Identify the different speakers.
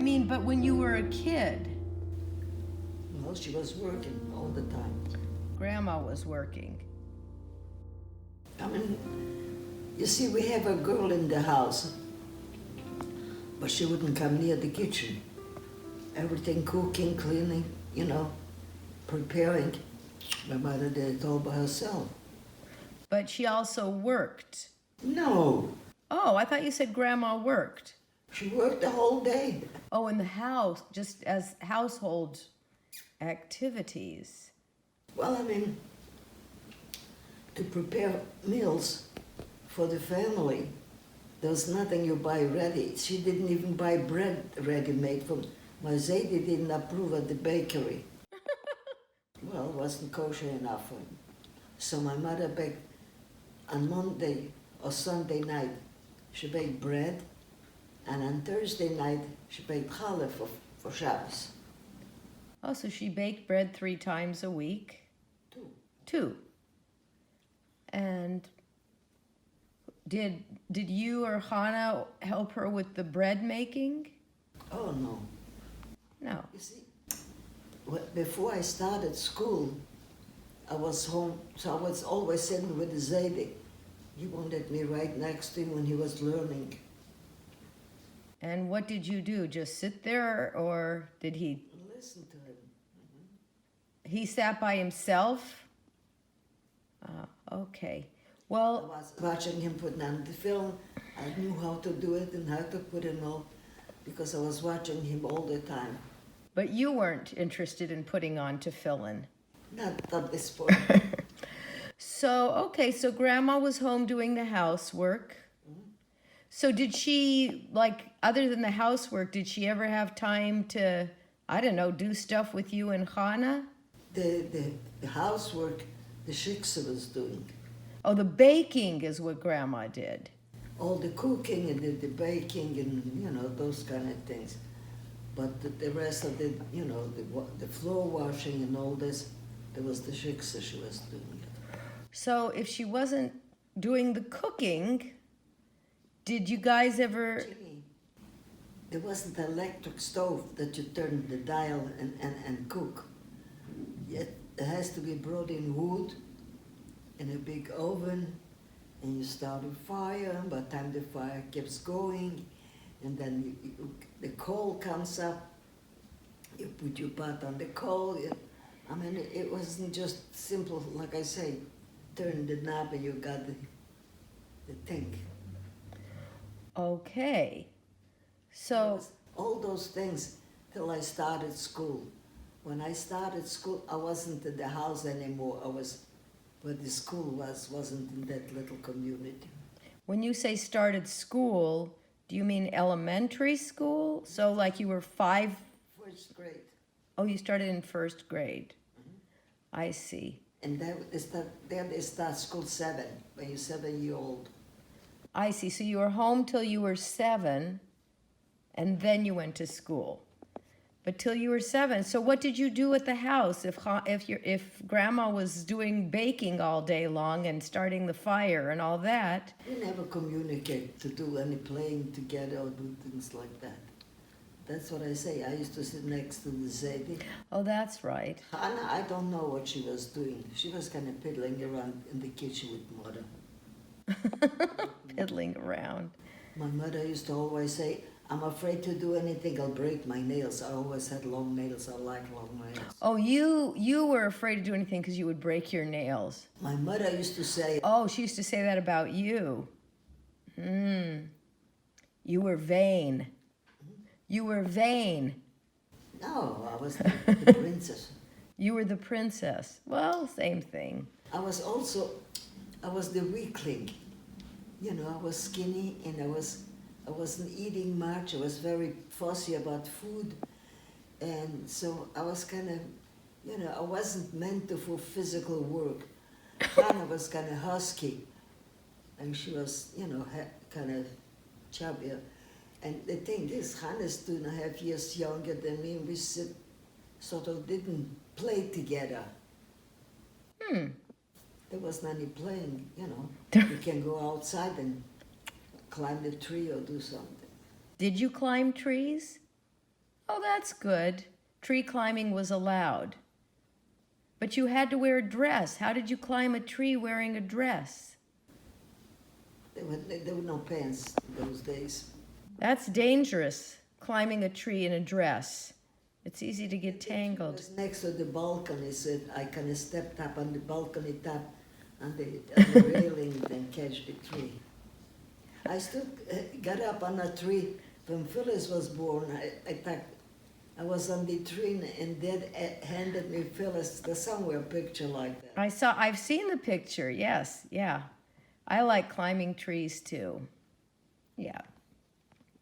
Speaker 1: I mean, but when you were a kid,
Speaker 2: Well, she was working all the time.
Speaker 1: Grandma was working.
Speaker 2: I mean, you see, we have a girl in the house, but she wouldn't come near the kitchen. Everything cooking, cleaning, preparing. My mother did it all by herself.
Speaker 1: But she also worked.
Speaker 2: No,
Speaker 1: Oh, I thought you said Grandma worked.
Speaker 2: she worked the whole day.
Speaker 1: Oh, in the house, just as household activities.
Speaker 2: Well, I mean, to prepare meals for the family, there's nothing you buy ready. She didn't even buy bread ready-made from my Zadie didn't approve at the bakery. Well, it wasn't kosher enough for him. So my mother baked on Monday or Sunday night, she baked bread, and on Thursday night, she baked challah for Shabbos.
Speaker 1: Oh, so she baked bread 3 times a week?
Speaker 2: 2.
Speaker 1: 2. And did you or Hannah help her with the bread making?
Speaker 2: Oh, no.
Speaker 1: No.
Speaker 2: You see, before I started school, I was home, so I was always sitting with the Zadie. He wanted me right next to him when he was learning.
Speaker 1: And what did you do? Just sit there, or did he?
Speaker 2: Listen to him.
Speaker 1: He sat by himself? Okay.
Speaker 2: I
Speaker 1: Well,
Speaker 2: was watching him put on the film. I knew how to do it and how to put it all because I was watching him all the time.
Speaker 1: but you weren't interested in putting on tefillin.
Speaker 2: Not at this point.
Speaker 1: So, okay, so Grandma was home doing the housework. So did she, like, other than the housework, did she ever have time to, I don't know, do stuff with you and Hannah?
Speaker 2: The housework, the shiksa was doing.
Speaker 1: Oh, the baking is what Grandma did.
Speaker 2: All the cooking and the baking and, those kind of things. But the rest of it, the floor washing and all this, there was the shiksa she was doing it.
Speaker 1: So if she wasn't doing the cooking, did you guys ever...
Speaker 2: Jimmy, there wasn't an electric stove that you turn the dial and cook. It has to be brought in wood in a big oven, and you start a fire. By the time the fire keeps going, and then the coal comes up, you put your pot on the coal. It wasn't just simple, like I say, turn the knob and you got the thing.
Speaker 1: Okay. So...
Speaker 2: all those things till I started school. When I started school, I wasn't in the house anymore. I was where the school wasn't in that little community.
Speaker 1: When you say started school, do you mean elementary school? So like you were 5?
Speaker 2: First grade.
Speaker 1: Oh, you started in 1st grade. I see.
Speaker 2: And then they start school 7, when you're 7-year-old.
Speaker 1: I see. So you were home till you were 7, and then you went to school. But till you were 7. So what did you do at the house if Grandma was doing baking all day long and starting the fire and all that?
Speaker 2: We never communicate to do any playing together or do things like that. That's what I say. I used to sit next to the Zadie.
Speaker 1: Oh, that's right.
Speaker 2: Hannah, I don't know what she was doing. She was kind of piddling around in the kitchen with Mother.
Speaker 1: Piddling around.
Speaker 2: My mother used to always say, I'm afraid to do anything, I'll break my nails. I always had long nails, I like long nails.
Speaker 1: Oh, you were afraid to do anything because you would break your nails.
Speaker 2: My mother used to say,
Speaker 1: Oh, she used to say that about you. You were vain. You were vain.
Speaker 2: no, I was the princess.
Speaker 1: You were the princess. Well, same thing.
Speaker 2: I was the weakling. I was skinny and I wasn't eating much. I was very fussy about food. And so I was kind of, I wasn't meant for physical work. Hannah was kind of husky. And she was, kind of chubbier. And the thing is, Hannah's 2.5 years younger than me. We sort of didn't play together. There wasn't any playing, We can go outside and climb the tree or do something.
Speaker 1: Did you climb trees? Oh, that's good. Tree climbing was allowed. But you had to wear a dress. How did you climb a tree wearing a dress?
Speaker 2: There were no pants in those days.
Speaker 1: That's dangerous, climbing a tree in a dress. It's easy to get
Speaker 2: It
Speaker 1: tangled.
Speaker 2: was next to the balcony, so I kind of stepped up on the balcony top on the railing and catch the tree. I still got up on a tree when Phyllis was born. I thought I was on the tree, and Dad handed me Phyllis the somewhere picture like that.
Speaker 1: I've seen the picture, yes, yeah. I like climbing trees too. Yeah.